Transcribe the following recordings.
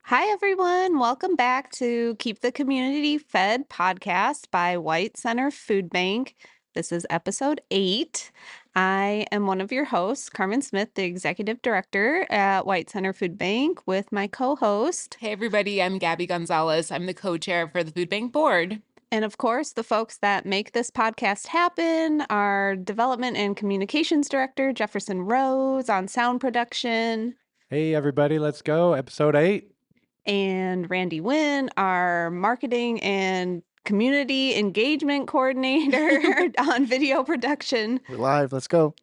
Hi, everyone. Welcome back to Keep the Community Fed podcast by White Center Food Bank. This is episode 8. I am one of your hosts, Carmen Smith, the executive director at White Center Food Bank, with my co host. Hey, everybody. I'm Gabbi Gonzales. I'm the co-chair for the Food Bank Board. And of course, the folks that make this podcast happen are Development and Communications Director Jefferson Rose on sound production. Hey, everybody, let's go. Episode 8. And Randy Wynn, our marketing and community engagement coordinator on video production. We're live. Let's go.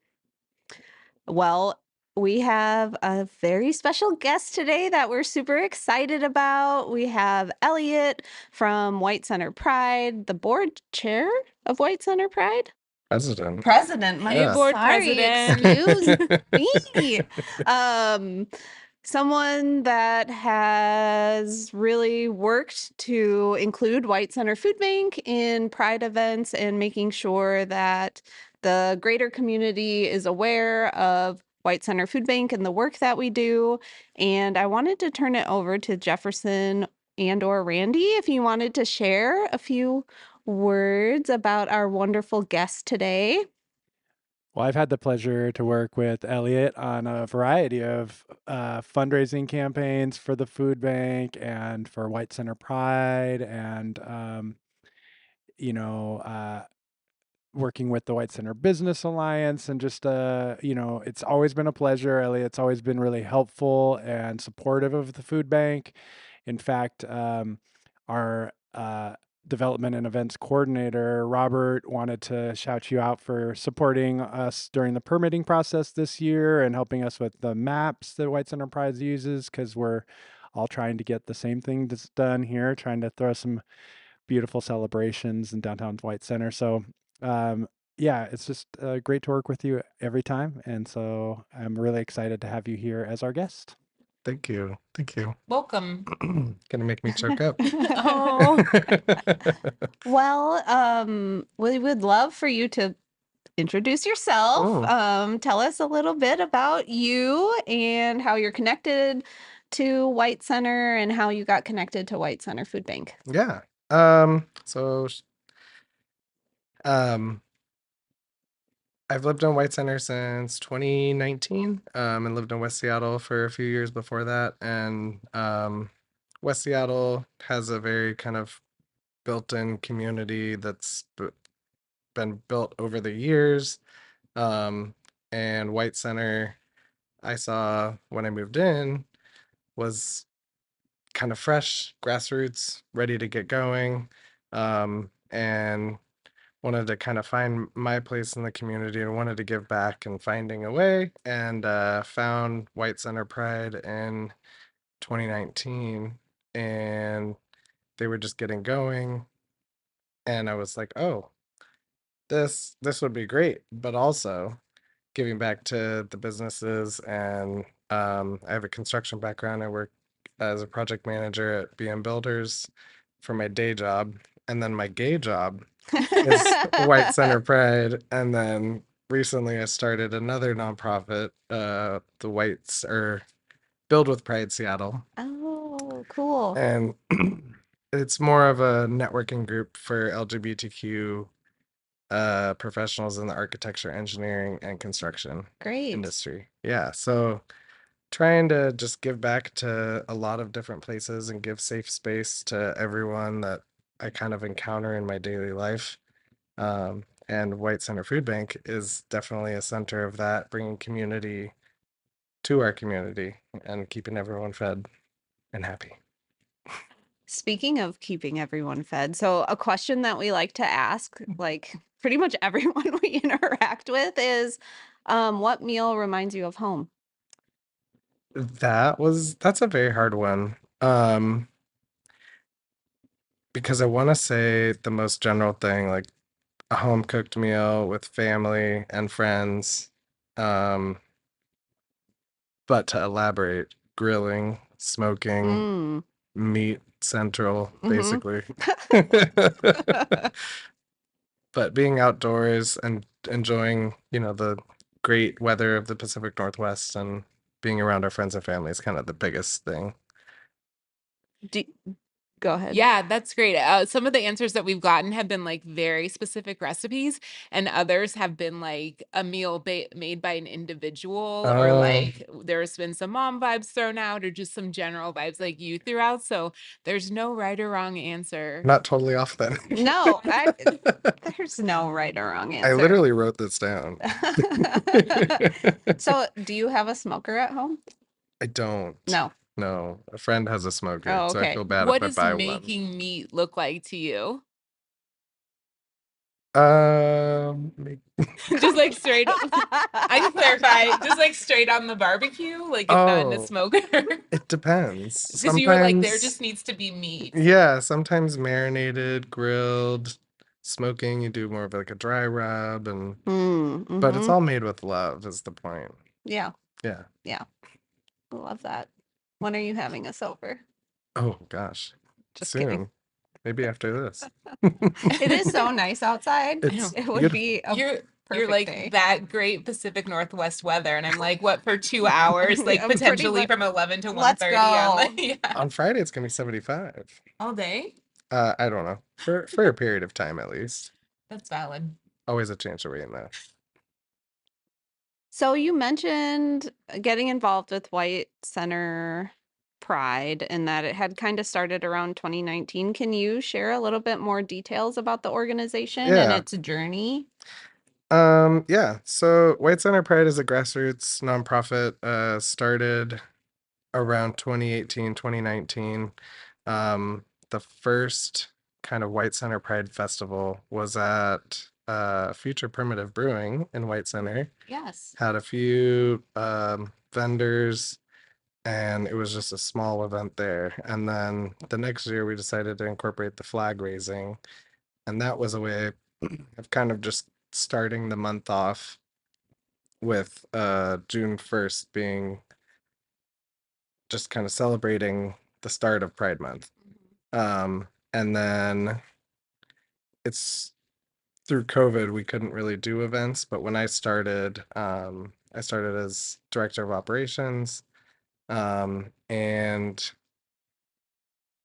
Well, we have a very special guest today that we're super excited about. We have Eliot from White Center Pride, the board chair of White Center Pride. President. Hey, board president. Excuse me. Someone that has really worked to include White Center Food Bank in Pride events and making sure that the greater community is aware of White Center Food Bank and the work that we do. And I wanted to turn it over to Jefferson and/or Randy if you wanted to share a few words about our wonderful guest today. Well, I've had the pleasure to work with Eliot on a variety of fundraising campaigns for the food bank and for White Center Pride and, working with the White Center Business Alliance and just, it's always been a pleasure. Eliot's always been really helpful and supportive of the food bank. In fact, our development and events coordinator, Robert, wanted to shout you out for supporting us during the permitting process this year and helping us with the maps that White Center Pride uses, because we're all trying to get the same thing that's done here, trying to throw some beautiful celebrations in downtown White Center. So, yeah, it's just great to work with you every time. And so I'm really excited to have you here as our guest. Thank you. Thank you. Welcome. Gonna make me choke up. Oh. Well, we would love for you to introduce yourself. Oh. Tell us a little bit about you and how you're connected to White Center and how you got connected to White Center Food Bank. Yeah. So I've lived in White Center since 2019, and lived in West Seattle for a few years before that. And West Seattle has a very kind of built-in community that's been built over the years. And White Center, I saw when I moved in, was kind of fresh, grassroots, ready to get going, and wanted to kind of find my place in the community and wanted to give back and finding a way, and found White Center Pride in 2019, and they were just getting going, and I was like, oh, this would be great, but also giving back to the businesses. And I have a construction background. I work as a project manager at BM Builders for my day job, and then my gay job is White Center Pride. And then recently I started another nonprofit, the Whites or Build with Pride Seattle, Oh, cool. and it's more of a networking group for LGBTQ professionals in the architecture, engineering, and construction Great. industry. Yeah, so trying to just give back to a lot of different places and give safe space to everyone that I kind of encounter in my daily life. And White Center Food Bank is definitely a center of that, bringing community to our community and keeping everyone fed and happy. Speaking of keeping everyone fed, so a question that we like to ask, like pretty much everyone we interact with, is what meal reminds you of home? That's a very hard one. Because I want to say the most general thing, like a home cooked meal with family and friends. Um, but to elaborate, grilling, smoking, meat central, basically. But being outdoors and enjoying, the great weather of the Pacific Northwest and being around our friends and family is kind of the biggest thing. Do, go ahead. Yeah, that's great. Some of the answers that we've gotten have been like very specific recipes, and others have been like a meal made by an individual, or like there's been some mom vibes thrown out, or just some general vibes like you threw out. So there's no right or wrong answer. Not totally off then. No, there's no right or wrong answer. I literally wrote this down. So, do you have a smoker at home? I don't. No. No, a friend has a smoker, Oh, so I okay. feel bad What if I does buy one. making meat look like to you? Just like straight. I can clarify. Just like straight on the barbecue, like it's not in a Oh, smoker. it depends. Because you were like, there Sometimes, just needs to be meat. yeah, sometimes marinated, grilled, smoking, you do more of like a dry rub, and but it's Mm-hmm. all made with love is the point. Yeah, Yeah. yeah. Love that. When are you having us over? Oh gosh. Just Soon. kidding. Maybe after this. It is so nice outside. I It's know. It would beautiful. be a You're perfect like day. that great Pacific Northwest weather, and I'm like, what, for 2 hours, like Pretty potentially much. from 11 to Let's 1:30 on go. the yeah. On Friday it's gonna be 75. All day. I don't know. For a period of time at least. That's valid. Always a chance of rain though. So you mentioned getting involved with White Center Pride and that it had kind of started around 2019. Can you share a little bit more details about the organization and Yeah. its journey? Yeah. So White Center Pride is a grassroots nonprofit, started around 2018, 2019. The first kind of White Center Pride Festival was at Future Primitive Brewing in White Center. Yes. Had a few vendors, and it was just a small event there. And then the next year, we decided to incorporate the flag raising, and that was a way of kind of just starting the month off with June 1st being just kind of celebrating the start of Pride Month. And then it's through COVID, we couldn't really do events, but when I started as director of operations, and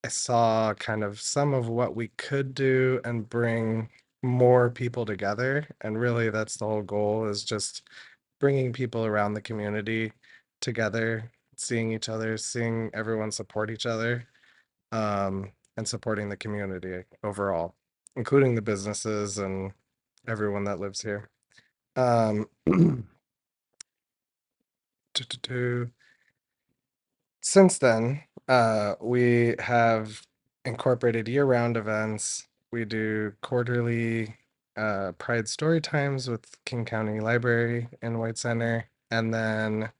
I saw kind of some of what we could do and bring more people together. And really, that's the whole goal, is just bringing people around the community together, seeing each other, seeing everyone support each other, and supporting the community overall, including the businesses and everyone that lives here. Um, Since then, we have incorporated year-round events. We do quarterly Pride story times with King County Library in White Center, and then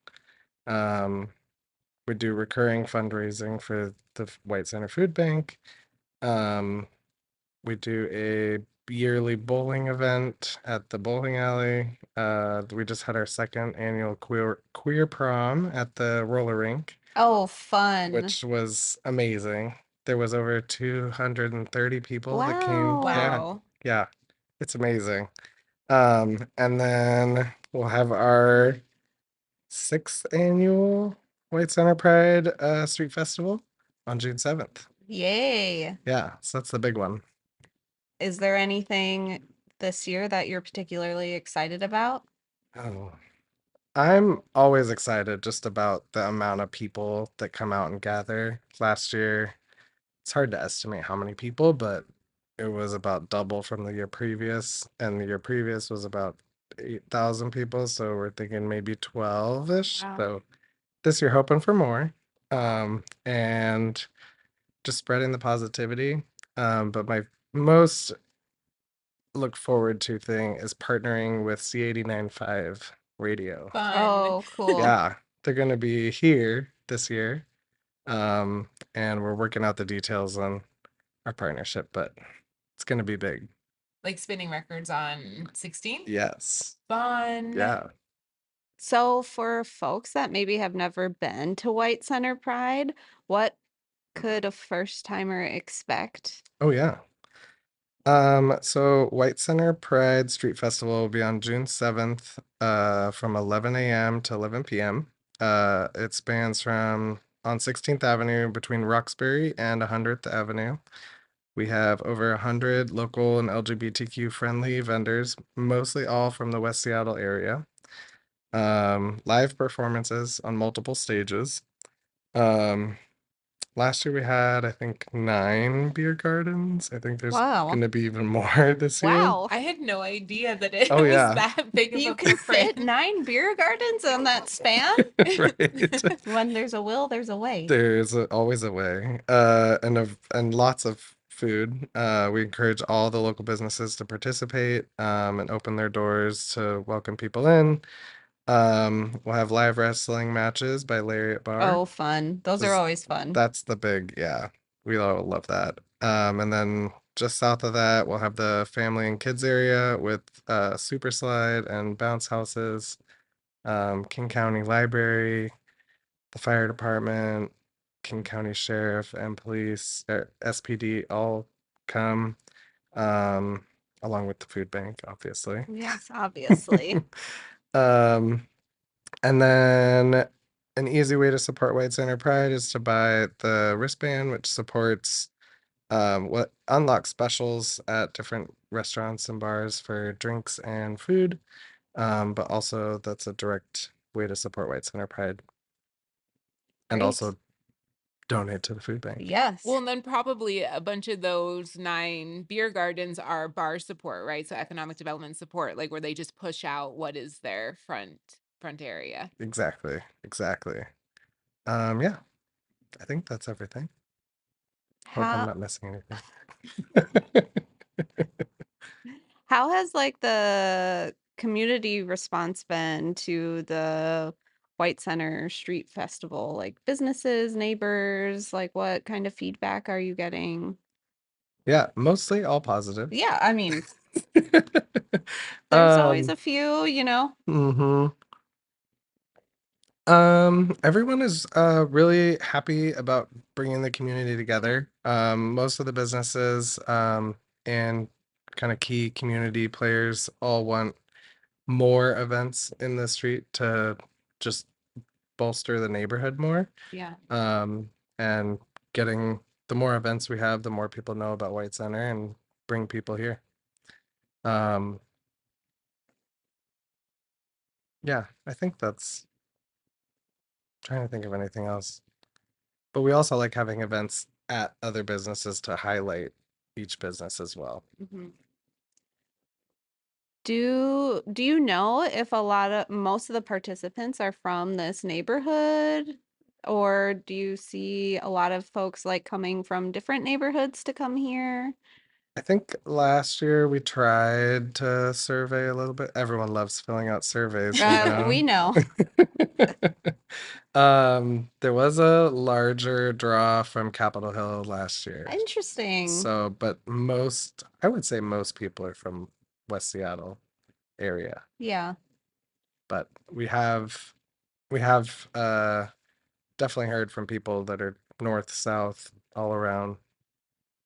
um, we do recurring fundraising for the White Center Food Bank. Um, we do a yearly bowling event at the bowling alley. We just had our second annual queer prom at the roller rink, Oh, fun. which was amazing. There was over 230 people that came. Wow. Yeah, Wow. yeah, it's amazing. And then we'll have our sixth annual White Center Pride Street Festival on June 7th. Yay. Yeah, so that's the big one. Is there anything this year that you're particularly excited about? Oh, I'm always excited just about the amount of people that come out and gather. Last year, it's hard to estimate how many people, but it was about double from the year previous, and the year previous was about 8,000 people, so we're thinking maybe 12-ish. Wow. So this year, hoping for more, and just spreading the positivity. But my most look forward to thing is partnering with C89.5 Radio. Fun. Oh, cool. Yeah, they're going to be here this year. And we're working out the details on our partnership, but it's going to be big. Like spinning records on 16. Yes. Fun. Yeah. So for folks that maybe have never been to White Center Pride, what could a first timer expect? Oh, yeah. So White Center Pride Street Festival will be on June 7th, from 11 a.m. to 11 p.m. It spans from on 16th Avenue between Roxbury and 100th Avenue. We have over 100 local and LGBTQ friendly vendors, mostly all from the West Seattle area. Live performances on multiple stages. Um, Last year we had, I think, 9 beer gardens. I think there's Wow. going to be even more this year. Wow. I had no idea that it Oh, was yeah. that big of You a can fit footprint. 9 beer gardens on that span? Right. When there's a will, there's a way. There's always a way. And lots of food. We encourage all the local businesses to participate and open their doors to welcome people in. We'll have live wrestling matches by Lariat Bar. Oh, fun. Those are This- always fun. That's the big, yeah. We all love that. And then just south of that, we'll have the family and kids area with super slide and bounce houses, King County Library, the fire department, King County Sheriff and police, SPD all come, along with the food bank, obviously. Yes, obviously. Um, and then an easy way to support White Center Pride is to buy the wristband, which supports what unlocks specials at different restaurants and bars for drinks and food. But also that's a direct way to support White Center Pride and Great. also donate to the food bank. Yes. Well, and then probably a bunch of those 9 beer gardens are bar support, right? So economic development support, like where they just push out what is their front area. Exactly. Yeah, I think that's everything. Hope I'm How not missing anything. how has like the community response been to the White Center Street Festival? Like businesses, neighbors, like what kind of feedback are you getting? Yeah, mostly all positive. Yeah, I mean, there's always a few, Mm-hmm. Everyone is really happy about bringing the community together. Most of the businesses and kind of key community players all want more events in the street to just bolster the neighborhood more. Yeah. And getting the more events we have, the more people know about White Center and bring people here. Um, yeah, I think that's trying to think of anything else. But we also like having events at other businesses to highlight each business as well. Mhm. Do you know if most of the participants are from this neighborhood? Or do you see a lot of folks like coming from different neighborhoods to come here? I think last year we tried to survey a little bit. Everyone loves filling out surveys, We know. There was a larger draw from Capitol Hill last year. Interesting. So, but I would say most people are from West Seattle area. Yeah. But we have definitely heard from people that are north, south, all around.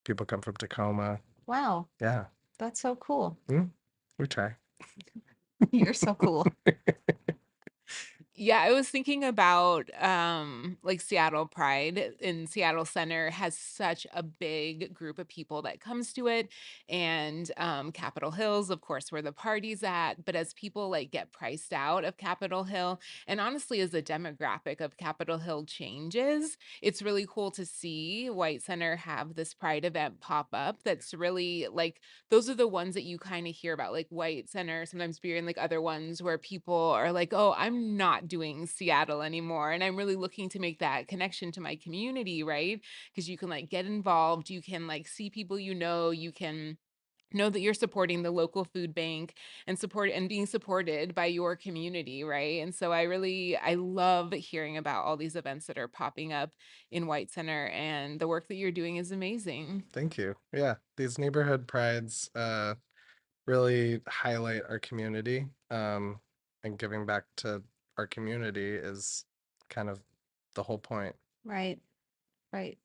People come from Tacoma. Wow. Yeah. That's so cool. We try. You're so cool. Yeah, I was thinking about like Seattle Pride in Seattle Center has such a big group of people that comes to it, and Capitol Hills, of course, where the party's at. But as people like get priced out of Capitol Hill, and honestly, as the demographic of Capitol Hill changes, it's really cool to see White Center have this Pride event pop up. That's really like those are the ones that you kind of hear about, like White Center, sometimes beer, and like other ones where people are like, oh, I'm not doing Seattle anymore. And I'm really looking to make that connection to my community, right? Because you can like get involved, you can like see people you can know that you're supporting the local food bank and being supported by your community, right? And so I love hearing about all these events that are popping up in White Center, and the work that you're doing is amazing. Thank you. Yeah, these neighborhood prides really highlight our community. And giving back to our community is kind of the whole point. Right. Right.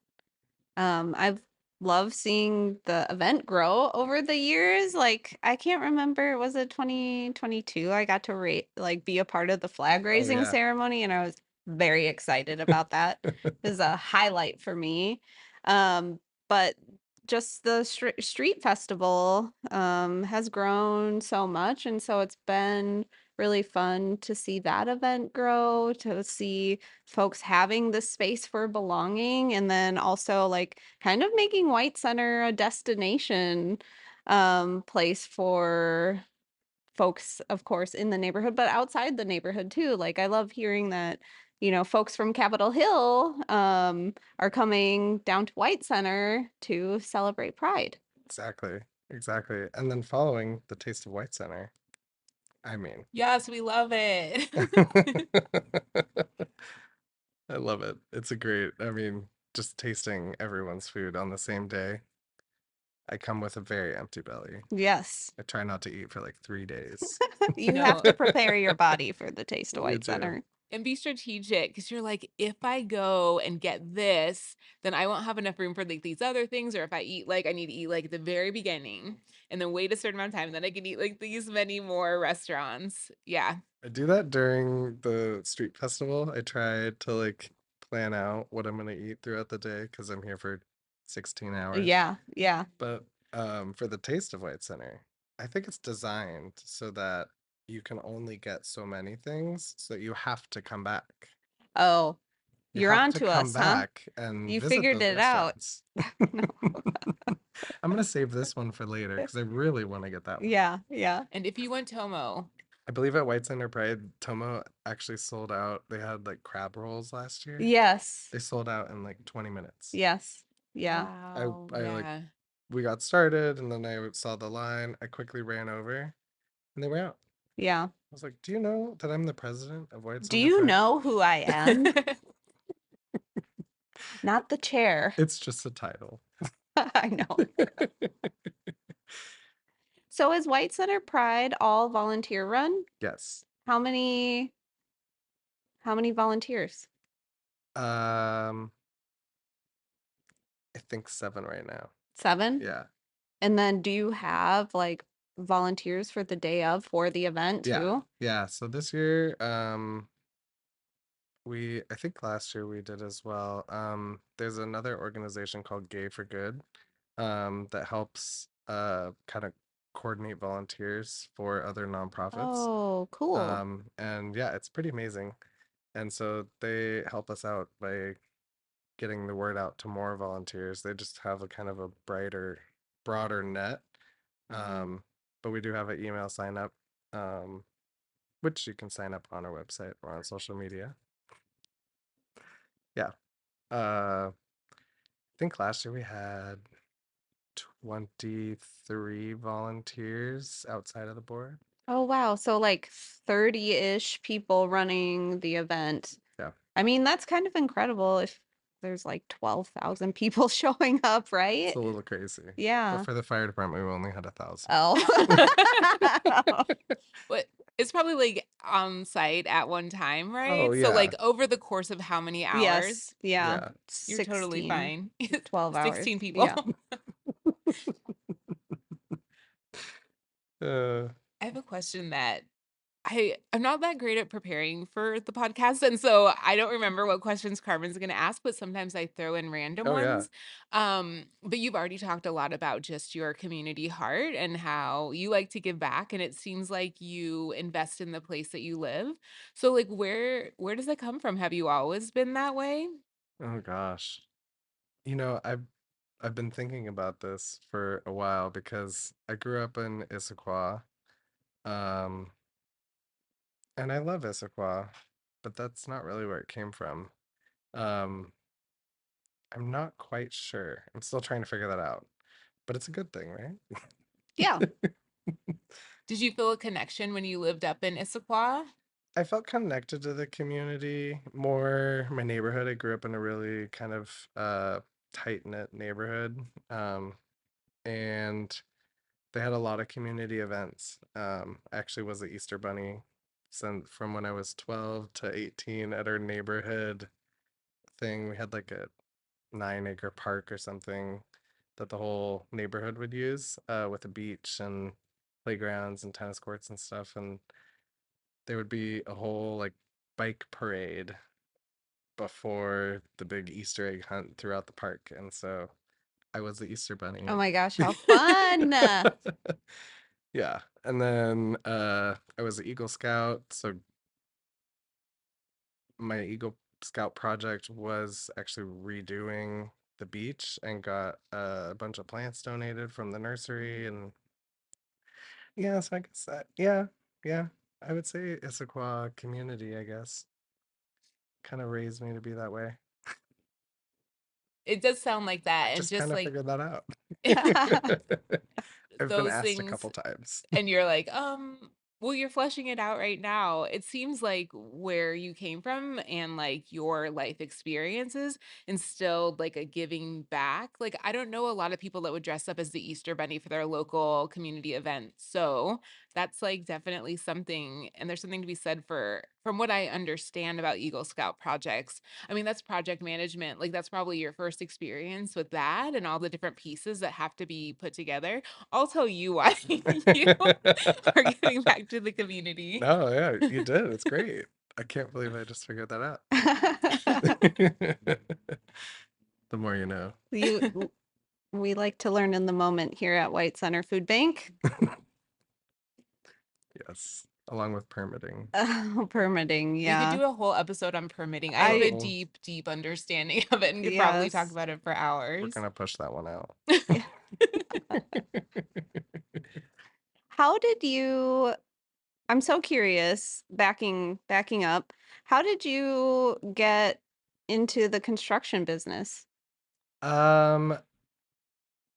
I've loved seeing the event grow over the years. Like, I can't remember, was it 2022? I got to be a part of the flag Oh raising yeah. ceremony, and I was very excited about that. It is a highlight for me. But just the street festival has grown so much, and so it's been really fun to see that event grow, to see folks having this space for belonging, and then also like kind of making White Center a destination place for folks, of course, in the neighborhood, but outside the neighborhood too. Like I love hearing that, folks from Capitol Hill are coming down to White Center to celebrate Pride. Exactly. Exactly. And then following the Taste of White Center. I mean, Yes, we love it. I love it. It's I mean, just tasting everyone's food on the same day. I come with a very empty belly. Yes. I try not to eat for like 3 days. You have No, to prepare your body for the Taste of You White do. Center. and be strategic because you're like, if I go and get this, then I won't have enough room for like these other things. Or if I eat like I need to eat like at the very beginning and then wait a certain amount of time, then I can eat like these many more restaurants. Yeah. I do that during the street festival. I try to like plan out what I'm gonna eat throughout the day because I'm here for 16 hours. Yeah, yeah. But for the Taste of White Center, I think it's designed so that you can only get so many things, so you have to come back. Oh, You you're have on to to come us, huh? back and You visit figured those it out. restaurants. No. I'm gonna save this one for later because I really want to get that one. Yeah, yeah. And if you want Tomo, I believe at White Center Pride, Tomo actually sold out. They had like crab rolls last year. Yes. They sold out in like 20 minutes. Yes. Yeah. wow, I like yeah. we got started and then I saw the line. I quickly ran over and they were out. Yeah. I was like, "Do you know that I'm the president of White Do Center you Pride?" know who I am? Not the chair. It's just a title. I know. So is White Center Pride all volunteer run? Yes. How many volunteers? Um, I think 7 right now. 7? Yeah. And then do you have like volunteers for the day of for the event Yeah. too? Yeah. So this year, I think last year we did as well. There's another organization called Gay for Good, that helps kind of coordinate volunteers for other nonprofits. Oh, cool. And yeah, it's pretty amazing. And so they help us out by getting the word out to more volunteers. They just have a kind of a broader net. Mhm. But we do have an email sign up, um, which you can sign up on our website or on social media. Yeah. I think last year we had 23 volunteers outside of the board. Oh, wow. So like 30-ish people running the event. Yeah. I mean, that's kind of incredible if there's like 12,000 people showing up, It's right? a little crazy. But Yeah. for the fire department, we only had 1,000. Oh. But it's probably like on site at one time, Oh, right? So yeah. like over the course of how many hours? Yes. Yeah. Yeah. You're totally 16, fine. 12 hours. 16 people. Yeah. Uh, I have a question that I'm not that great at preparing for the podcast, and so I don't remember what questions Carmen's going to ask, but sometimes I throw in random oh, yeah. ones. But you've already talked a lot about just your community heart and how you like to give back, and it seems like you invest in the place that you live. So, like, where does that come from? Have you always been that way? Oh, gosh. I've been thinking about this for a while because I grew up in Issaquah, um, and I love Issaquah, but that's not really where it came from. Um, I'm not quite sure. I'm still trying to figure that out, but it's a good thing, Yeah. right? Did you feel a connection when you lived up in Issaquah? I felt connected to the community more. My neighborhood, I grew up in a really kind of tight-knit neighborhood. And they had a lot of community events. I actually was the Easter Bunny since from when I was 12 to 18 at our neighborhood thing. We had like a 9-acre park or something that the whole neighborhood would use, with a beach and playgrounds and tennis courts and stuff. And there would be a whole like bike parade before the big Easter egg hunt throughout the park, and so I was the Easter bunny. Oh my gosh, how fun. Yeah, and then I was an Eagle Scout, so my Eagle Scout project was actually redoing the beach and got a bunch of plants donated from the nursery. And yeah, so I guess that, yeah, I would say Issaquah community, I guess, kind of raised me to be that way. It does sound like I that, and just just kind of like figured that out. I've been those asked a things, couple times. and you're like, well, you're fleshing it out right now. It seems like where you came from and like your life experiences instilled like a giving back. Like, I don't know a lot of people that would dress up as the Easter Bunny for their local community event. So that's like definitely something. And there's something to be said for, from what I understand about Eagle Scout projects. I mean, that's project management. Like, that's probably your first experience with that and all the different pieces that have to be put together. I'll tell you why you are giving back to the community. No, yeah, you did. It's great. I can't believe I just figured that out. The more you know. We like to learn in the moment here at White Center Food Bank. Yes, along with permitting. Permitting, We could yeah. do a whole episode on permitting. I have a Oh, deep, deep understanding of it and could probably talk Yes. about it for we're hours. gonna push that one out. How did you, I'm so curious, backing up, how did you get into the construction business? Um,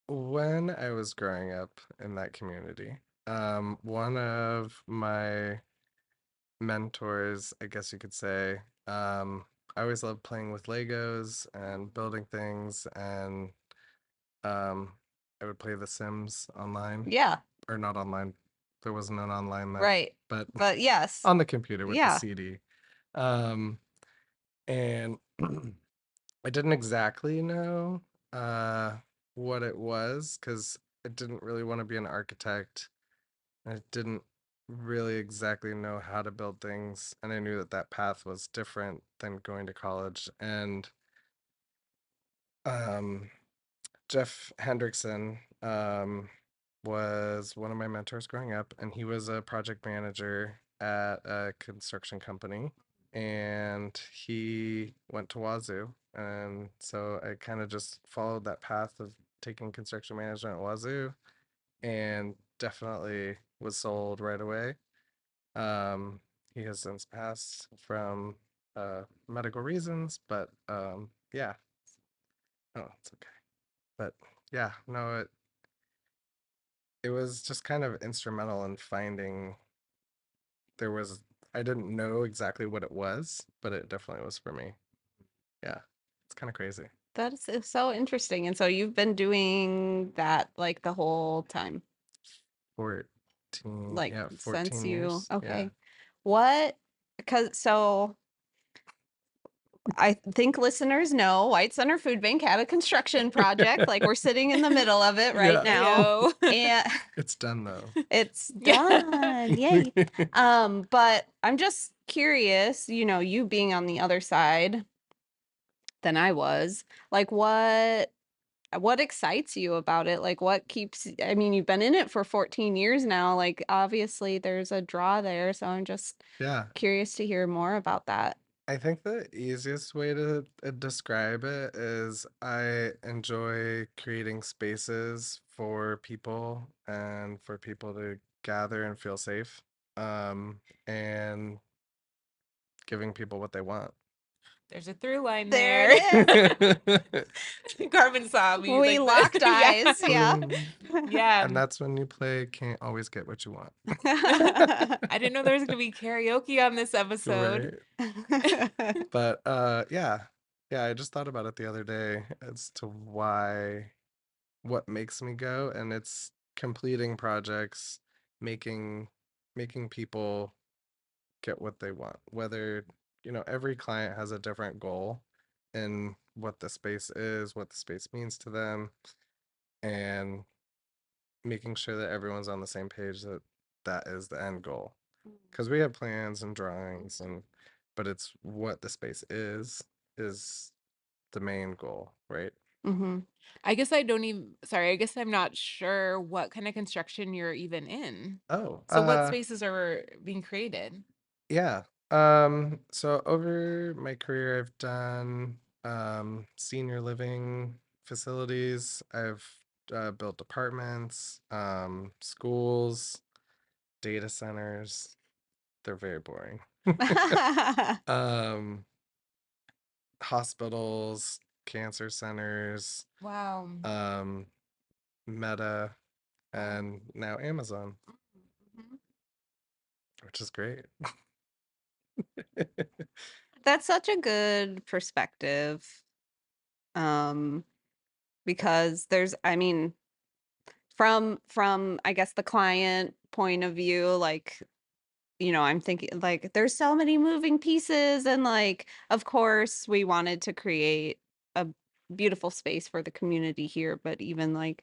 when I was growing up in that community, one of my mentors, I guess you could say, I always loved playing with Legos and building things, and um, I would play The Sims online, Yeah, or not online. There wasn't an online then, right. but But yes, on the computer with the yeah. CD. Um, and I didn't exactly know uh, what it was because I didn't really want to be an architect. I didn't really exactly know how to build things, and I knew that that path was different than going to college. And um, Jeff Hendrickson was one of my mentors growing up, and he was a project manager at a construction company, and he went to Wazoo, and so I kind of just followed that path of taking construction management at Wazoo, and definitely was sold right away. Um, he has since passed from medical reasons, but yeah, oh, it's okay. But yeah, no, it was just kind of instrumental in finding there was I didn't know exactly what it was, but it definitely was for me. Yeah. It's kind of crazy. That is so interesting. And so you've been doing that like the whole time, 14, like yeah, since 14 you, years. Yeah. okay. What, because so I think listeners know White Center Food Bank had a construction project. Like we're sitting in the middle of it right Yeah. now. Heyo. And It's done though. it's Yeah. done. Yay. But I'm just curious, you being on the other side than I was, like what excites you about it? Like what keeps, I mean, you've been in it for 14 years now. Like obviously there's a draw there, so I'm just Yeah. curious to hear more about that. I think the easiest way to describe it is I enjoy creating spaces for people and for people to gather and feel safe. And giving people what they want. There's a through line There there. it is. Carmen saw me We like locked the yeah. eyes. Yeah. Mhm. Yeah. And that's when you play Can't Always Get What You Want. I didn't know there was gonna be karaoke on this episode. Right. But yeah. Yeah, I just thought about it the other day as to what makes me go, and it's completing projects, making making people get what they want. Whether, every client has a different goal in what the space is, what the space means to them, and making sure that everyone's on the same page that that is the end goal. Because we have plans and drawings, but it's what the space is is the main goal, right? Mm-hmm. I guess I don't even, sorry, I guess I'm not sure what kind of construction you're even in. Oh, So what spaces are being created? yeah. So over my career, I've done senior living facilities. I've built apartments, schools, data centers. They're very boring. Um, hospitals, cancer centers, Wow. um, Meta, Wow. and now Amazon, Mhm. which is great. That's such a good perspective. Because there's, I mean, from I guess the client point of view, like, I'm thinking like there's so many moving pieces, and like of course we wanted to create a beautiful space for the community here, but even like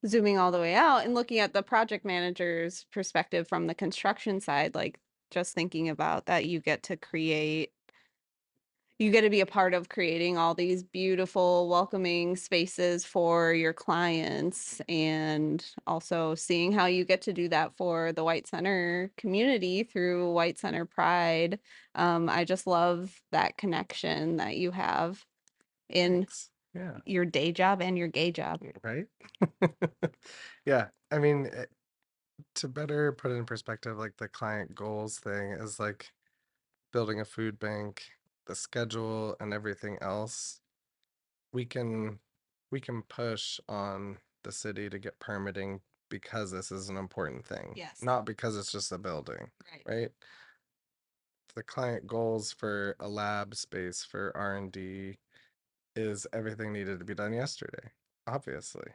zooming all the way out and looking at the project manager's perspective from the construction side, like just thinking about that you get to be a part of creating all these beautiful, welcoming spaces for your clients, and also seeing how you get to do that for the White Center community through White Center Pride. I just love that connection that you have in Thanks. Yeah. your day job and your gay job. Right? Yeah. I mean, to better put it in perspective, like the client goals thing is like building a food bank, the schedule and everything else. We can we can push on the city to get permitting because this is an important thing, Yes. not because it's just a building, Right. right? The client goals for a lab space for R&D is everything needed to be done yesterday, obviously.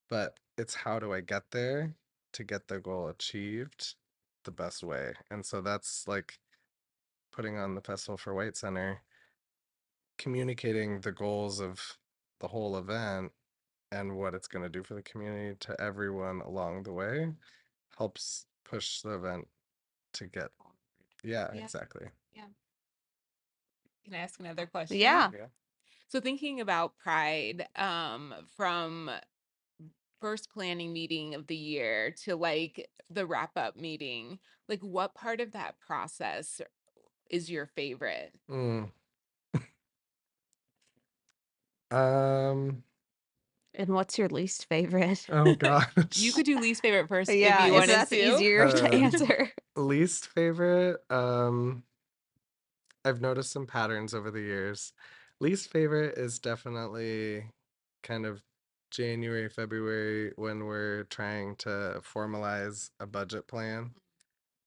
But it's how do I get there to get the goal achieved the best way. And so that's like putting on the Festival for White Center, communicating the goals of the whole event and what it's going to do for the community to everyone along the way helps push the event to get. Yeah, Yeah. exactly. Yeah. Can I ask another question? Yeah. Yeah. So thinking about Pride, from first planning meeting of the year to like the wrap up meeting, like what part of that process is your favorite? Mm. Um, And what's your least favorite? oh You gosh. could do least favorite first if Yeah, you if wanted that's to. easier to answer. Least favorite, I've noticed some patterns over the years. Least favorite is definitely kind of January, February when we're trying to formalize a budget plan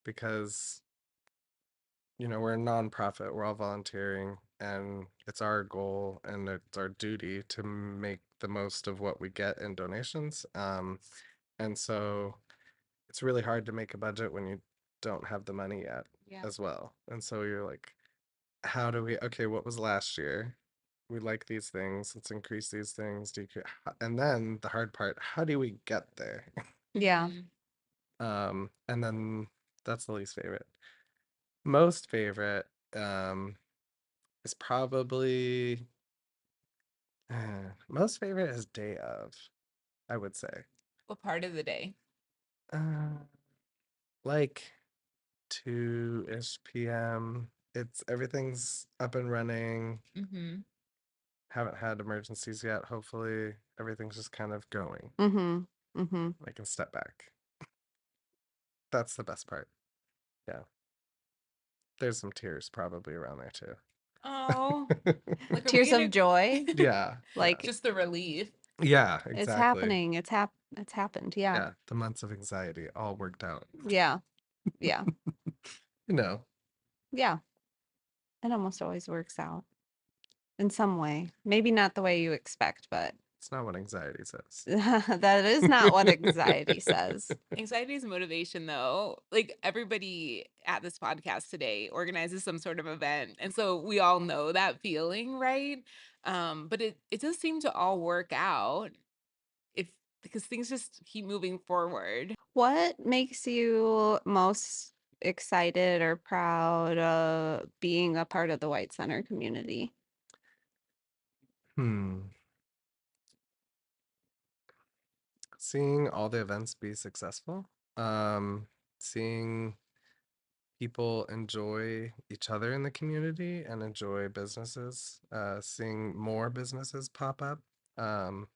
because, we're a nonprofit, we're all volunteering, and it's our goal and it's our duty to make the most of what we get in donations. And so it's really hard to make a budget when you don't have the money yet Yeah. as well. And so you're like, how do we, okay, what was last year? We like these things, let's increase these things, and then the hard part, how do we get there? Yeah. Mhm. And then that's the least favorite. Most favorite is probably most favorite is day of, I would say. What part of the day? Uh, like 2-ish p.m. It's everything's up and running. Mm-hmm. Haven't had emergencies yet. Hopefully, everything's just kind of going. Mm-hmm. Mm-hmm. I can step back. That's the best part. Yeah. There's some tears probably around there too. Oh, like are we Tears of gonna joy. Yeah. Like just the relief? Yeah, it's exactly. happening. It's happened. Yeah. Yeah. The months of anxiety all worked out. Yeah. Yeah. You know, Yeah. It almost always works out in some way. Maybe not the way you expect, but it's not what anxiety says. that is not what anxiety says. Anxiety is motivation, though. Like everybody at this podcast today organizes some sort of event, and so we all know that feeling, right? But it does seem to all work out if because things just keep moving forward. What makes you most excited or proud of being a part of the White Center community? Hmm. Seeing all the events be successful. Seeing people enjoy each other in the community and enjoy businesses. Seeing more businesses pop up. Um,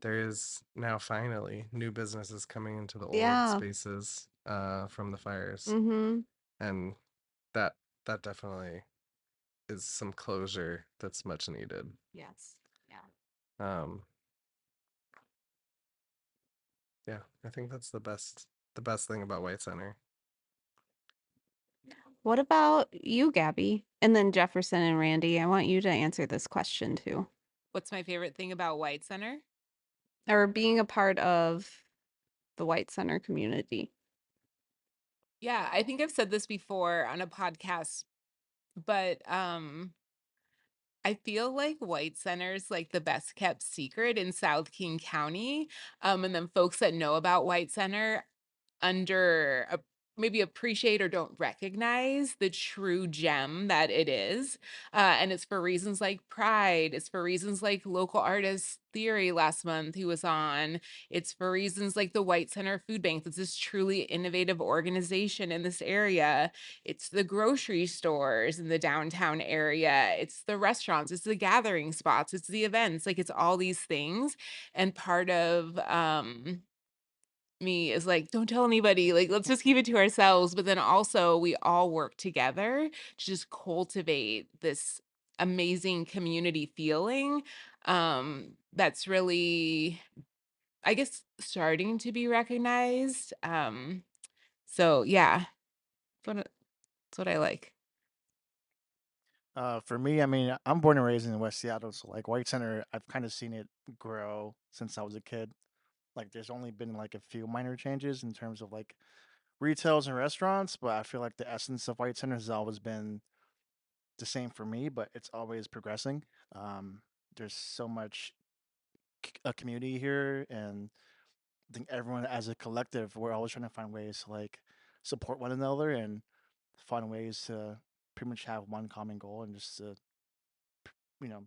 there is now finally new businesses coming into the old Yeah. spaces from the fires, Mm-hmm. and that that definitely is some closure that's much needed. Yes. Yeah. Um, yeah, I think that's the best thing about White Center. What about you, Gabby? And then Jefferson and Randy, I want you to answer this question too. What's my favorite thing about White Center? Or being a part of the White Center community. Yeah, I think I've said this before on a podcast, but I feel like White Center's like the best kept secret in South King County. And then folks that know about White Center under maybe appreciate or don't recognize the true gem that it is. And it's for reasons like pride. It's for reasons like local artist Theory last month who was on. It's for reasons like the White Center Food Bank. That's this truly innovative organization in this area. It's the grocery stores in the downtown area. It's the restaurants. It's the gathering spots. It's the events. Like it's all these things. And part of me is like, don't tell anybody, like, let's just keep it to ourselves. But then also, we all work together to just cultivate this amazing community feeling that's really, I guess, starting to be recognized. So, yeah, that's what I like. For me, I mean, I'm born and raised in West Seattle, so like White Center, I've kind of seen it grow since I was a kid. Like, there's only been like a few minor changes in terms of like retails and restaurants, but I feel like the essence of White Center has always been the same for me, but it's always progressing. Um, there's so much a community here, and I think everyone as a collective, we're always trying to find ways to like support one another and find ways to pretty much have one common goal and just to you know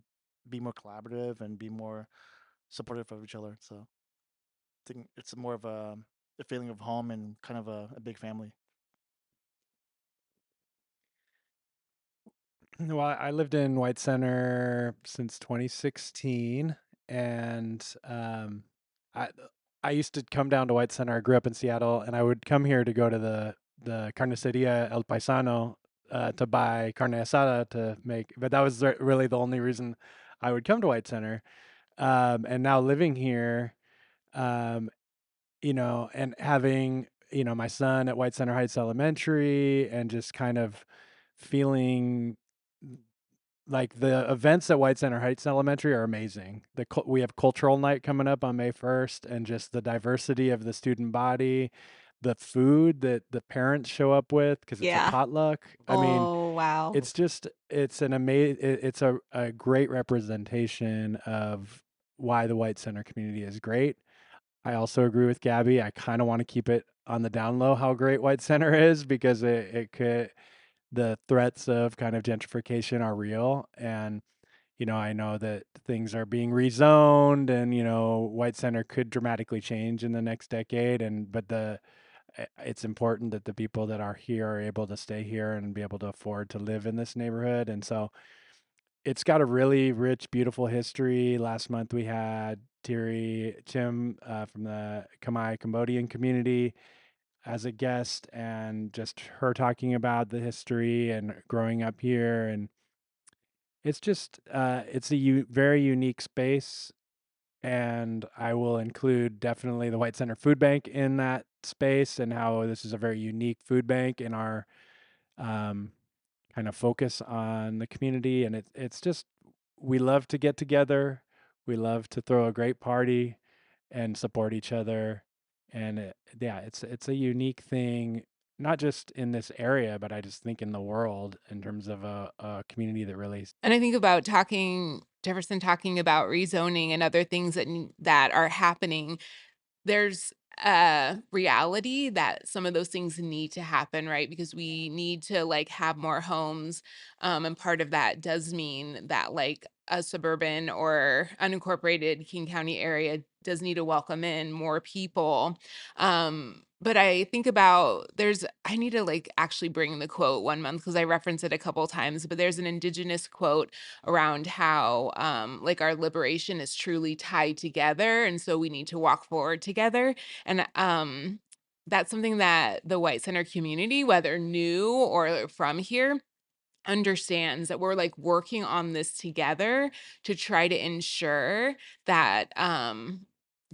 be more collaborative and be more supportive of each other. So I think it's more of a feeling of home and kind of a big family. Well, I lived in White Center since 2016, and I I used to come down to White Center. I grew up in Seattle, and I would come here to go to the Carniceria El Paisano to buy carne asada to make. But that was really the only reason I would come to White Center. And now living here, um, and having my son at White Center Heights Elementary, and just kind of feeling like the events at White Center Heights Elementary are amazing. We have cultural night coming up on May 1st, and just the diversity of the student body, the food that the parents show up with because it's a Yeah. potluck. I mean, Oh, wow. it's an amazing, it's a great representation of why the White Center community is great. I also agree with Gabby. I kind of want to keep it on the down low how great White Center is, because it could, the threats of kind of gentrification are real. And I know that things are being rezoned, and White Center could dramatically change in the next decade, and but it's important that the people that are here are able to stay here and be able to afford to live in this neighborhood. And so it's got a really rich, beautiful history. Last month we had Thierry Chim from the Khmer Cambodian community as a guest, and just her talking about the history and growing up here. And it's just it's a very unique space, and I will include definitely the White Center Food Bank in that space, and how this is a very unique food bank in our um, kind of focus on the community. And it's just, we love to get together, we love to throw a great party and support each other. And yeah, it's a unique thing, not just in this area, but I just think in the world, in terms of a community that really. And I think about Jefferson talking about rezoning and other things that are happening. There's a reality that some of those things need to happen, right? Because we need to like have more homes. And part of that does mean that like a suburban or unincorporated King County area does need to welcome in more people. But I think about I need to like actually bring the quote one month because I reference it a couple times, but there's an indigenous quote around how like our liberation is truly tied together. And so we need to walk forward together. And that's something that the White Center community, whether new or from here, understands that we're like working on this together to try to ensure that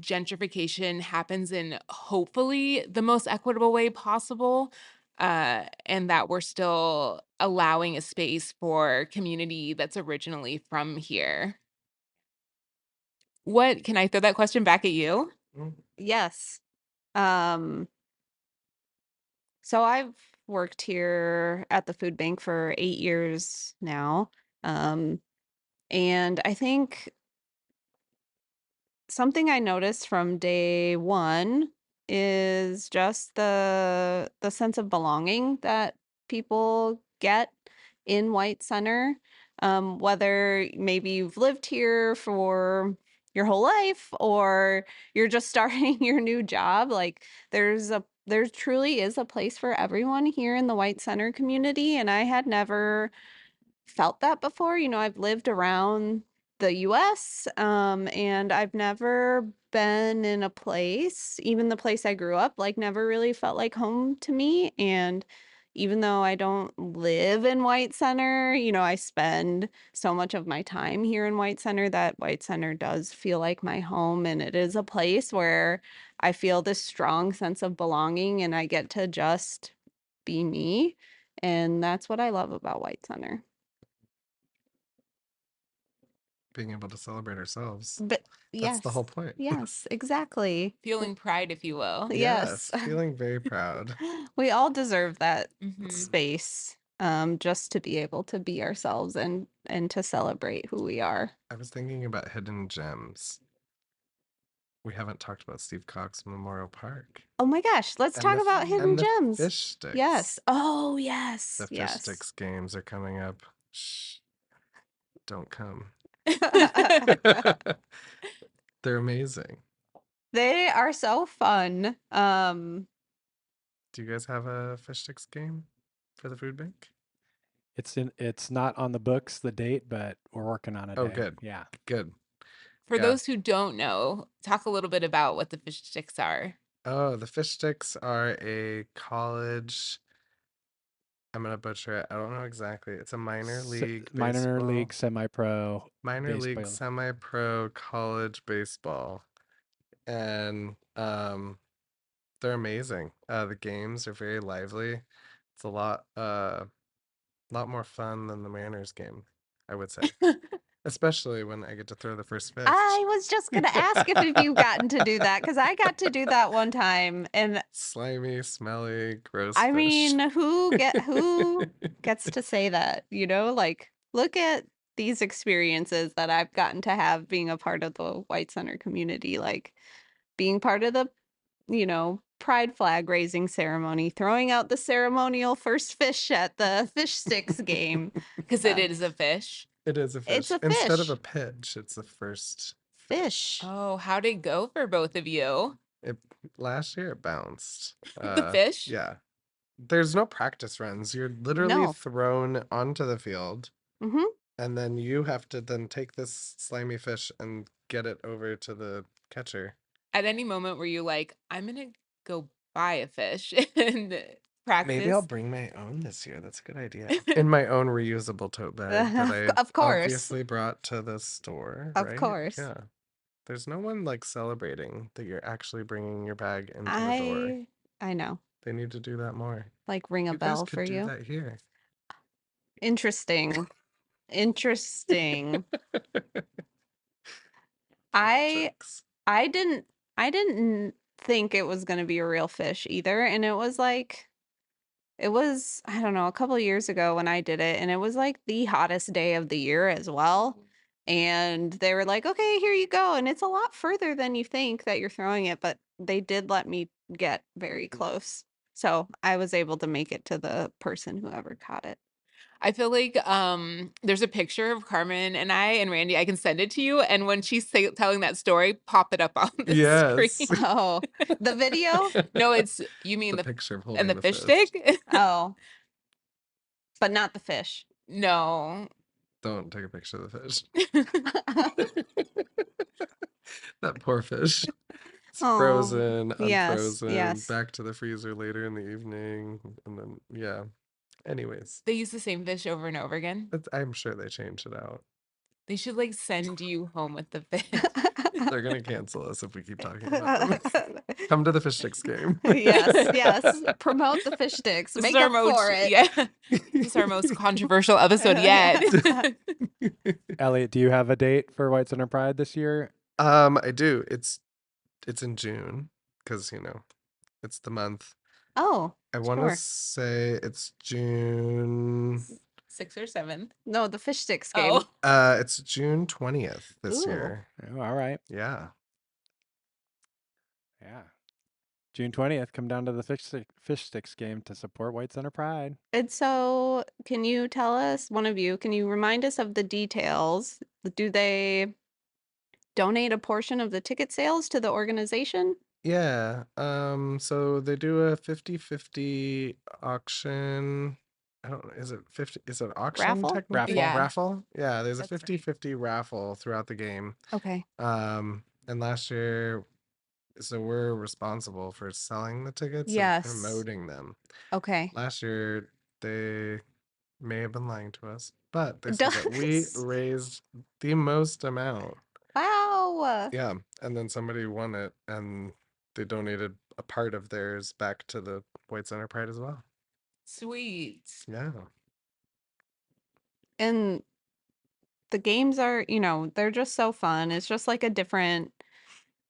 gentrification happens in hopefully the most equitable way possible, and that we're still allowing a space for community that's originally from here. What can I throw that question back at you? Yes. Um, so I've worked here at the food bank for 8 years now. Um, and I think something I noticed from day one is just the sense of belonging that people get in White Center. Whether maybe you've lived here for your whole life or you're just starting your new job, like there truly is a place for everyone here in the White Center community, and I had never felt that before. You know, I've lived around the US, and I've never been in a place, even the place I grew up, like never really felt like home to me. And even though I don't live in White Center, you know, I spend so much of my time here in White Center that White Center does feel like my home. And it is a place where I feel this strong sense of belonging and I get to just be me. And that's what I love about White Center. Being able to celebrate ourselves. But That's the yes, whole point. yes, exactly. Feeling pride, if you will. Yes. Yes, feeling very proud. We all deserve that Mhm. space, just to be able to be ourselves and to celebrate who we are. I was thinking about hidden gems. We haven't talked about Steve Cox Memorial Park Oh my gosh, let's and talk about hidden the gems. fish sticks. Yes. Oh, yes. The fish Yes. sticks games are coming up. Shh, don't come. They're amazing. They are so fun. Do you guys have a fish sticks game for the food bank? It's not on the books, the date, but we're working on a Oh, day. good. Yeah. Good. For Yeah. those who don't know, talk a little bit about what the fish sticks are. Oh, the fish sticks are a college. I'm gonna butcher it. I don't know exactly. It's a minor league Minor baseball. league, semi-pro, Minor league, baseball. semi-pro college baseball, and they're amazing. The games are very lively. It's a lot more fun than the Mariners game, I would say. Especially when I get to throw the first pitch. I was just gonna ask if you've gotten to do that because I got to do that one time, and Slimy, smelly, gross I fish. mean, who gets to say that, you know? Like, look at these experiences that I've gotten to have being a part of the White Center community, like being part of the, you know, pride flag raising ceremony, throwing out the ceremonial first fish at the fish sticks game. Because it is a fish. It is a fish. It's a Instead of a fish. pitch, it's the first Fish. Oh, how'd it go for both of you? It last year it bounced. The fish? Yeah. There's no practice runs. You're literally No. thrown onto the field, Mm-hmm. and then you have to then take this slimy fish and get it over to the catcher. At any moment were you like, I'm gonna go buy a fish and practice? Maybe I'll bring my own this year. That's a good idea. In my own reusable tote bag that I Of course. obviously brought to the store, Of right? course. Yeah. There's no one like celebrating that you're actually bringing your bag into the door. I know. They need to do that more. Like ring a You guys bell could for do you. that here. Interesting. Interesting. I Jokes. I didn't think it was going to be a real fish either, and it was, I don't know, a couple of years ago when I did it, and it was like the hottest day of the year as well. And they were like, "Okay, here you go." And it's a lot further than you think that you're throwing it, but they did let me get very close. So I was able to make it to the person who ever caught it. I feel like there's a picture of Carmen and I and Randy. I can send it to you. And when she's telling that story, pop it up on the Yes. screen. Oh, the video? No, it's you mean The the picture of and holding the the fish fish. stick? Oh, but not the fish. No. Don't take a picture of the fish. That poor fish. It's Oh, frozen, yes, unfrozen, yes. back to the freezer later in the evening, and then yeah. Anyways, They use the same fish over and over again. I'm sure they changed it out. They should like send you home with the fish. They're gonna cancel us if we keep talking about them. Come to the fish sticks game. Yes, yes. Promote the fish sticks. This is Make our up most for it. yeah. This is our most controversial episode yet. Elliot, do you have a date for White Center Pride this year? I do. It's in June because it's the month. Oh, I want to sure. say it's June. 6th or 7th. No, the fish sticks game. Oh, It's June 20th this Ooh. year. Oh, all right. Yeah. Yeah. June 20th, come down to the fish sticks game to support White Center Pride. And so, can you tell us, one of you, can you remind us of the details? Do they donate a portion of the ticket sales to the organization? Yeah. So they do a 50-50 auction. I don't know, is it 50? Is it auction Raffle? technically? Raffle. Yeah. Raffle? Yeah, there's a That's right. 50-50 raffle throughout the game. Okay. And last year, so we're responsible for selling the tickets Yes. and promoting them. Okay. Last year, they may have been lying to us, but they said that we Does- raised the most amount. Wow. Yeah, and then somebody won it, and they donated a part of theirs back to the White Center Pride as well. sweet. Yeah. And the games are, they're just so fun. It's just like a different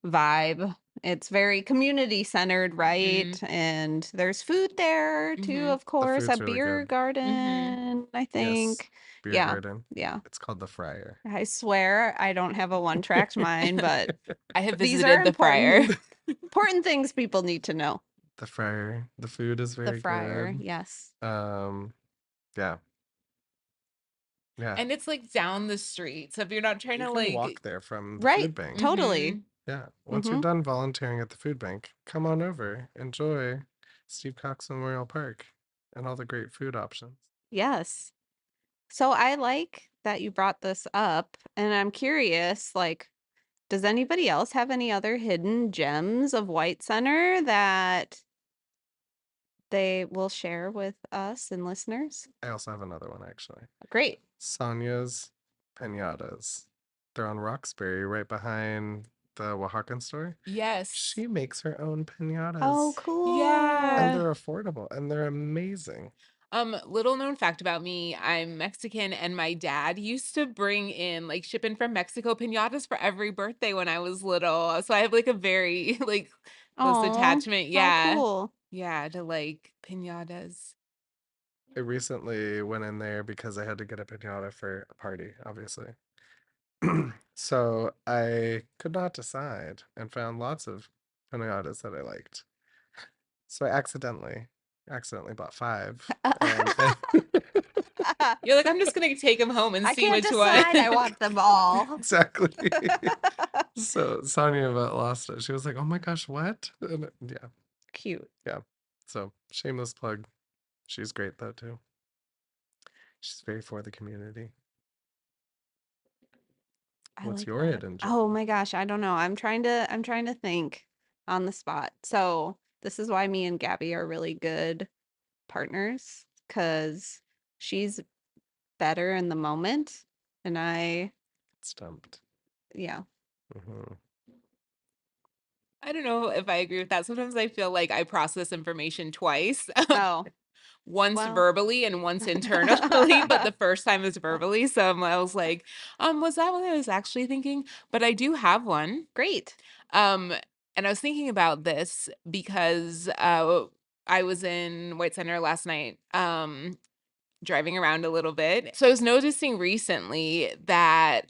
vibe. It's very community centered, right? And there's food there too, Mhm. of course. A food's really beer good. garden, I Yes. think. Beer Yeah. garden. Yeah. It's called the Friar. I swear I don't have a one-tracked mind, but I have these visited are the Friar. important things people need to know. The Friar. The food is very The Friar, good. yes. Yeah. Yeah. And it's like down the street. So if you're not trying You to can like walk there from the Right. food bank. Totally. Mhm. Yeah. Once you're done volunteering at the food bank, come on over. Enjoy Steve Cox Memorial Park and all the great food options. Yes. So I like that you brought this up, and I'm curious, like, does anybody else have any other hidden gems of White Center that they will share with us and listeners? I also have another one actually. Great. Sonia's Pinatas. They're on Roxbury, right behind the Oaxacan store. Yes. She makes her own pinatas. Oh, cool. Yeah. And they're affordable and they're amazing. Little known fact about me, I'm Mexican and my dad used to bring in like ship in from Mexico pinatas for every birthday when I was little. So I have like a very like close Aw, attachment. how Yeah. cool. Yeah, to like pinatas. I recently went in there because I had to get a pinata for a party, obviously. So I could not decide and found lots of pinatas that I liked. So I accidentally bought 5. And You're like, I'm just gonna take them home and I see can't which decide. one. I want them all. exactly. So Sonia about lost it. She was like, "Oh my gosh, what?" And yeah, Cute. yeah. So shameless plug. She's great though too. She's very for the community. I What's like your that. hidden gem? Oh my gosh, I don't know. I'm trying to think on the spot. So this is why me and Gabby are really good partners, because she's better in the moment, and I, Stumped. yeah. Hmm. I don't know if I agree with that. Sometimes I feel like I process information twice. Oh, Once well. verbally and once internally, but the first time is verbally. So I was like, was that what I was actually thinking? But I do have one. Great. And I was thinking about this because I was in White Center last night. driving around a little bit. So I was noticing recently that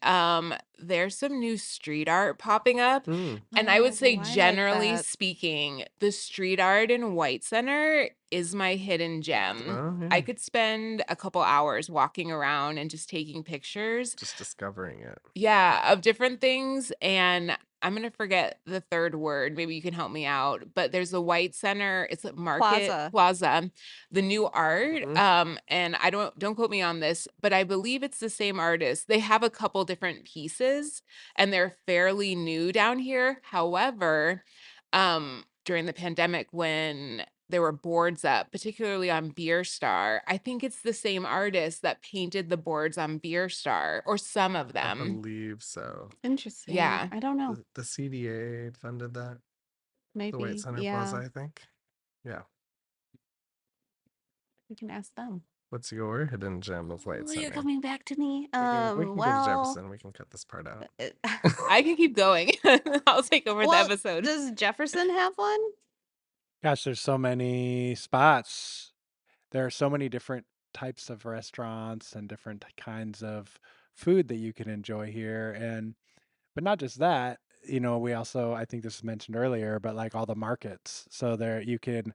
there's some new street art popping up. Mm. And I would say, I like generally that. speaking, the street art in White Center is my hidden gem. Oh, yeah. I could spend a couple hours walking around and just taking pictures. Just discovering it. Yeah, of different things. And I'm gonna forget the third word. Maybe you can help me out. But there's a White Center. It's a market plaza. The new art. And I don't quote me on this, but I believe it's the same artist. They have a couple different pieces, and they're fairly new down here. However, during the pandemic, when there were boards up, particularly on Beer Star, I think it's the same artist that painted the boards on Beer Star, or some of I them. believe so. Interesting. Yeah. I don't know. The CDA funded that. The White Maybe. Center Yeah. Plaza, I think. Yeah. We can ask them. What's your hidden gem of White Oh, Center? you're coming back to me. We can go to Well, Jefferson. We can cut this part out. I can keep going. I'll take over the well, episode. does Jefferson have one? Gosh, there's so many spots. There are so many different types of restaurants and different kinds of food that you can enjoy here. But not just that, we also, I think this was mentioned earlier, but like all the markets. So there you could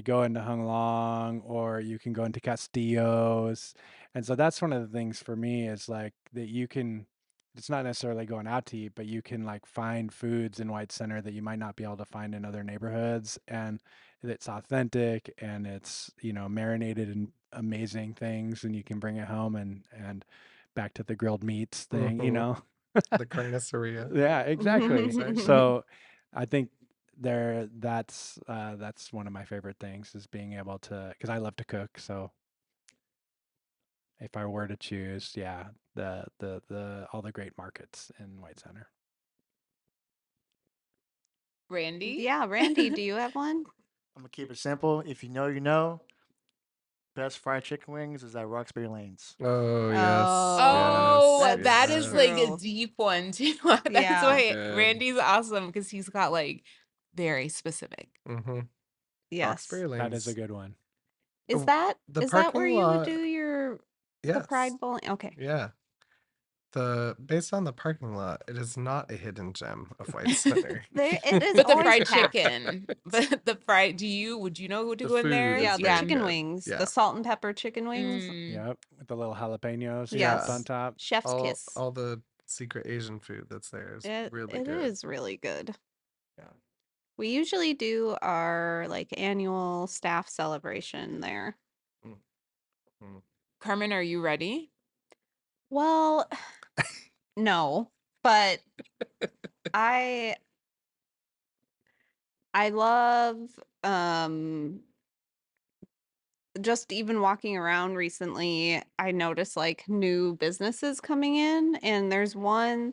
go into Hung Long, or you can go into Castillo's. And so that's one of the things for me, is like that it's not necessarily going out to eat, but you can like find foods in White Center that you might not be able to find in other neighborhoods. And it's authentic, and it's, marinated in amazing things, and you can bring it home and back to the grilled meats thing, The carniceria. Yeah, exactly. Say. So I think that's one of my favorite things, is being able to, because I love to cook. So if I were to choose, yeah, the all the great markets in White Center. Randy? Yeah, Randy, do you have one? I'm gonna keep it simple. If you know, you know. Best fried chicken wings is at Roxbury Lanes. Oh, yes. Oh, that's that is like a true. deep one too. That's Yeah. why Good. Randy's awesome, because he's got like very specific. Mm-hmm. Yes. Roxbury Lanes. That is a good one. Is that The is that where parking you would lot- do the Yes. Pride bowling? Okay. Yeah. Based on the parking lot, it is not a hidden gem of White Center. It is But the always fried packed. chicken. But the fried, would you know who to The go in there? food Yeah, is the very chicken good. wings, Yeah. the salt and pepper chicken wings. Yep, with the little jalapenos Yes. stuffed on top. Chef's kiss. All the secret Asian food that's there is really It good. is really good. Yeah. We usually do our like annual staff celebration there. Carmen, are you ready? Well, no, but I love just even walking around recently, I noticed like new businesses coming in, and there's one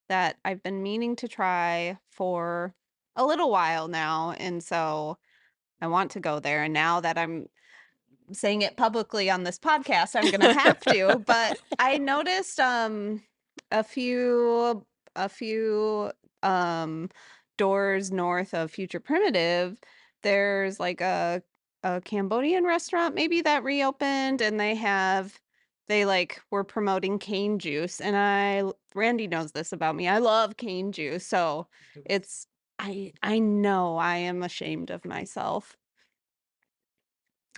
that I've been meaning to try for a little while now, and so I want to go there. And now that I'm saying it publicly on this podcast, I'm gonna have to. But I noticed a few doors north of Future Primitive, there's like a Cambodian restaurant maybe that reopened, and they like were promoting cane juice, and Randy knows this about me. I love cane juice, so it's I know I am ashamed of myself.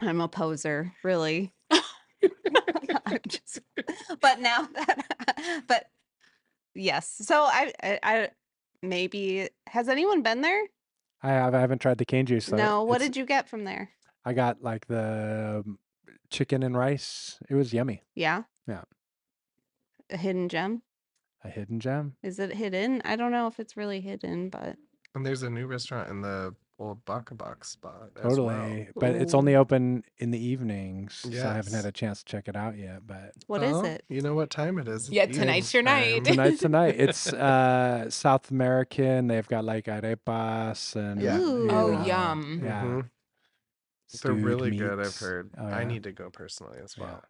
I'm a poser, really. I'm just, but now that, but yes. So I maybe, has anyone been there? I haven't tried the cane juice though. No. What did you get from there? I got like the chicken and rice. It was yummy. Yeah. Yeah. A hidden gem? A hidden gem. Is it hidden? I don't know if it's really hidden, but And there's a new restaurant in the old Baka Box spot as Totally. well. But it's only open in the evenings. So I haven't had Yes. a chance to check it out yet. But what is Oh, it? You know what time it is? It's Yeah, tonight's your evening night. time. tonight's the night. It's South American. They've got like arepas and Yeah. Ooh. Oh, know, yum. Yeah. Mhm. They're Stewed really good, I've meats. heard. Oh, I yeah. need to go personally as Yeah. well.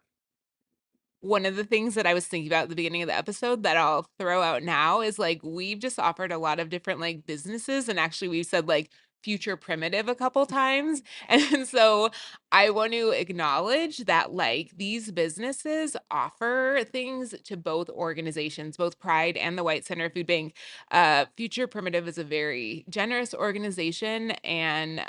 One of the things that I was thinking about at the beginning of the episode that I'll throw out now is like we've just offered a lot of different like businesses, and actually we've said like future primitive a couple times. And so I want to acknowledge that like these businesses offer things to both organizations, both Pride and the White Center Food Bank. Future Primitive is a very generous organization, and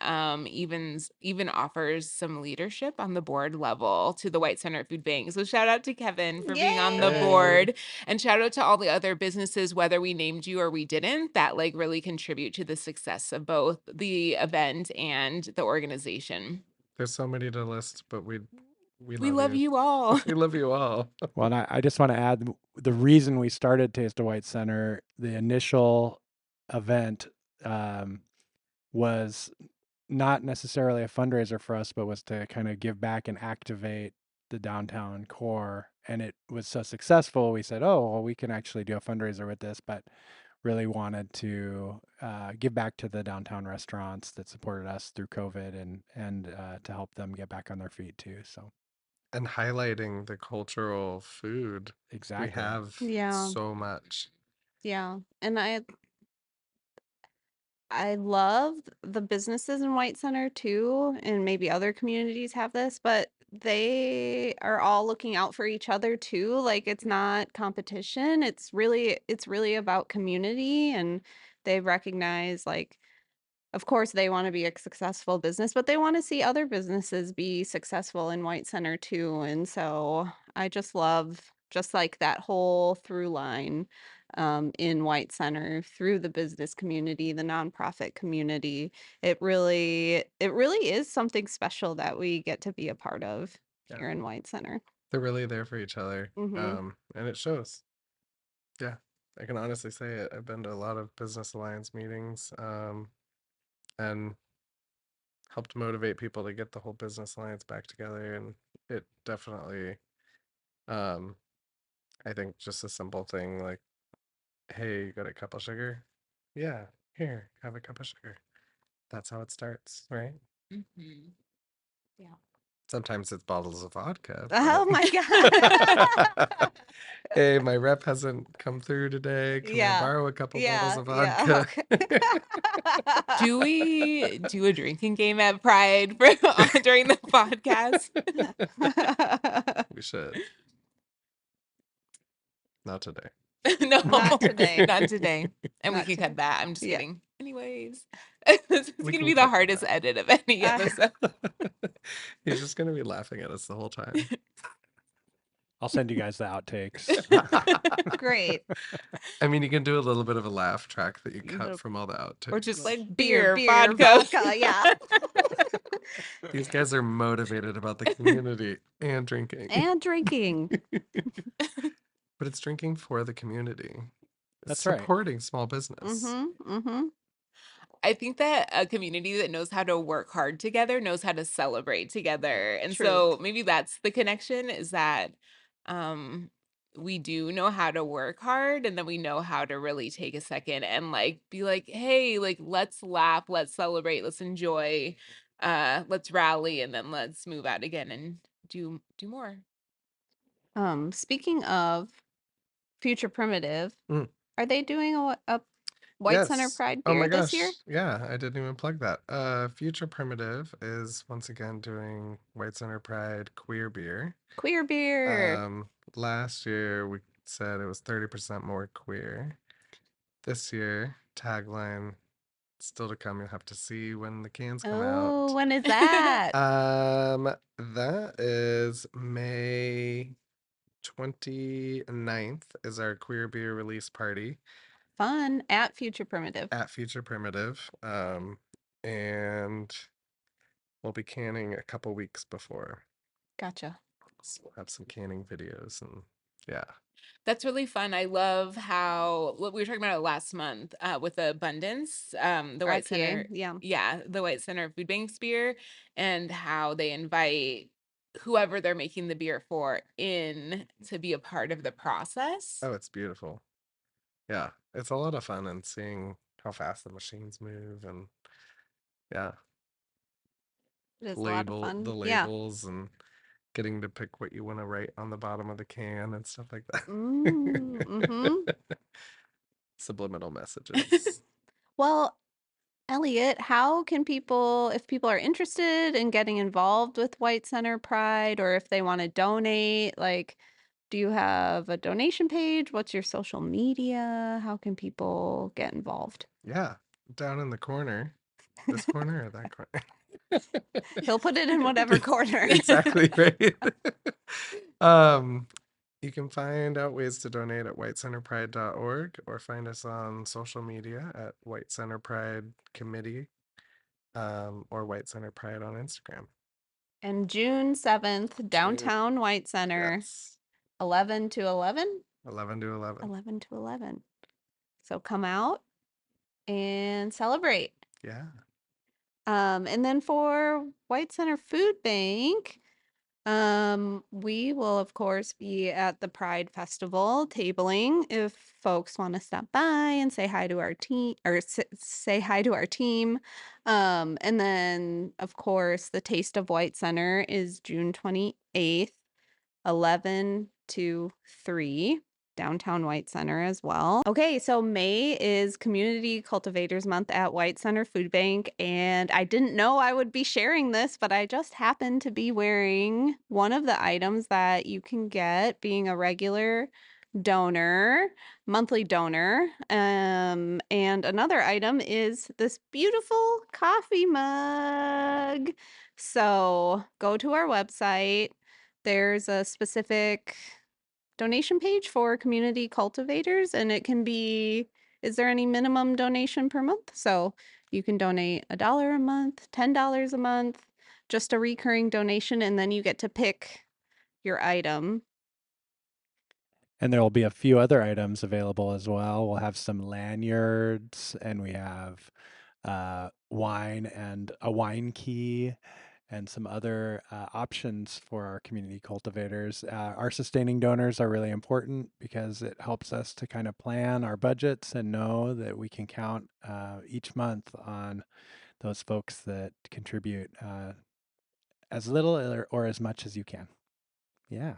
even offers some leadership on the board level to the White Center Food Bank. So shout out to Kevin for being on the Yay! board, and shout out to all the other businesses, whether we named you or we didn't, that like really contribute to the success of both the event and the organization. There's so many to list, but we We love love you. you all. We love you all. Well, and I just want to add the reason we started Taste of White Center, the initial event was not necessarily a fundraiser for us, but was to kind of give back and activate the downtown core. And it was so successful, we said, oh, well, we can actually do a fundraiser with this, but really wanted to give back to the downtown restaurants that supported us through COVID and to help them get back on their feet too. So And highlighting the cultural food. exactly. We have Yeah. so much. Yeah. And I love the businesses in White Center too, and maybe other communities have this, but they are all looking out for each other too. Like it's not competition. It's really about community, and they recognize like of course they want to be a successful business, but they want to see other businesses be successful in White Center too. And so I just love just like that whole through line in White Center through the business community, the nonprofit community. It really is something special that we get to be a part of Yeah. here in White Center. They're really there for each other. Mm-hmm. And it shows. Yeah. I can honestly say it. I've been to a lot of business alliance meetings, and helped motivate people to get the whole business alliance back together. And it definitely, um, I think just a simple thing like, hey, you got a cup of sugar? Yeah, here, have a cup of sugar. That's how it starts, right? Mm-hmm. Yeah. Sometimes it's bottles of vodka. Oh my but- God. Hey, my rep hasn't come through today. Can I Yeah. borrow a couple bottles Yeah. of Yeah. vodka? Okay. Do we do a drinking game at Pride for, during the podcast? We should. Not today. No, Not today. not today. And we Not can today. cut that. I'm just Yeah. kidding. Anyways, it's We gonna can be the cut hardest that. edit of any Ah. episode. He's just gonna be laughing at us the whole time. I'll send you guys the outtakes. Great. I mean, you can do a little bit of a laugh track that you cut Little- from all the outtakes. Or just like Beer, vodka. yeah. These guys are motivated about the community and drinking. And drinking. But it's drinking for the community. It's That's right. supporting small business. Mm-hmm. Mm-hmm. I think that a community that knows how to work hard together knows how to celebrate together. And True. so maybe that's the connection, is that um we do know how to work hard, and then we know how to really take a second and like be like, hey, like let's laugh, let's celebrate, let's enjoy, let's rally, and then let's move out again and do more. Speaking of Future Primitive, Mm. are they doing a White Center Yes. Pride Oh beer my this gosh. year? Yeah, I didn't even plug that. Future Primitive is once again doing White Center Pride queer beer. Queer beer. Last year we said it was 30% more queer. This year, tagline still to come. You'll have to see when the cans come Oh, out. when is that? That is May 29th is our queer beer release party Fun at Future Primitive. at Future Primitive. And we'll be canning a couple weeks before. Gotcha. So we'll have some canning videos and yeah. That's really fun. I love how what we were talking about it last month with the Abundance, the White IPA, Center, yeah. the White Center Food Banks beer, and how they invite whoever they're making the beer for in to be a part of the process. Oh, it's beautiful. Yeah, it's a lot of fun and seeing how fast the machines move and yeah, It is a lot of fun. the Yeah. labels and getting to pick what you want to write on the bottom of the can and stuff like that. Mm-hmm. Subliminal messages. Well, Eliot, how can people, if people are interested in getting involved with White Center Pride, or if they want to donate, like, do you have a donation page? What's your social media? How can people get involved? Yeah, down in the corner. This corner or that corner? He'll put it in whatever corner. Exactly right. um, you can find out ways to donate at whitecenterpride.org or find us on social media at White Center Pride Committee or White Center Pride on Instagram. And June 7th, downtown White Center, Yes. 11 to 11? 11 to 11. 11 to 11. So come out and celebrate. Yeah. And then for White Center Food Bank, we will of course be at the Pride Festival tabling if folks want to stop by and say hi to our team or say hi to our team. And then of course the Taste of White Center is June 28th, 11 to 3. Downtown White Center as well. Okay, so May is Community Cultivators Month at White Center Food Bank, and I didn't know I would be sharing this, but I just happened to be wearing one of the items that you can get being a regular donor, monthly donor. And another item is this beautiful coffee mug. So go to our website. There's a specific donation page for community cultivators, and it can be, is there any minimum donation per month? So you can donate $1 a month, $10 a month, just a recurring donation, and then you get to pick your item. And there will be a few other items available as well. We'll have some lanyards, and we have wine and a wine key, and some other options for our community cultivators. Our sustaining donors are really important because it helps us to kind of plan our budgets and know that we can count each month on those folks that contribute as little or as much as you can. Yeah.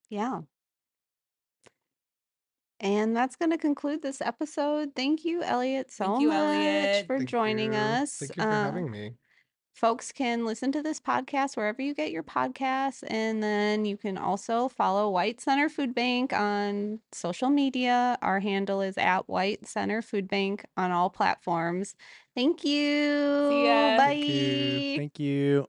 Yeah. And that's going to conclude this episode. Thank you, Eliot, so Thank you, much Eliot. for joining us. Thank you for having me. Folks can listen to this podcast wherever you get your podcasts. And then you can also follow White Center Food Bank on social media. Our handle is at White Center Food Bank on all platforms. Thank you. See ya. Bye. Thank you. Thank you.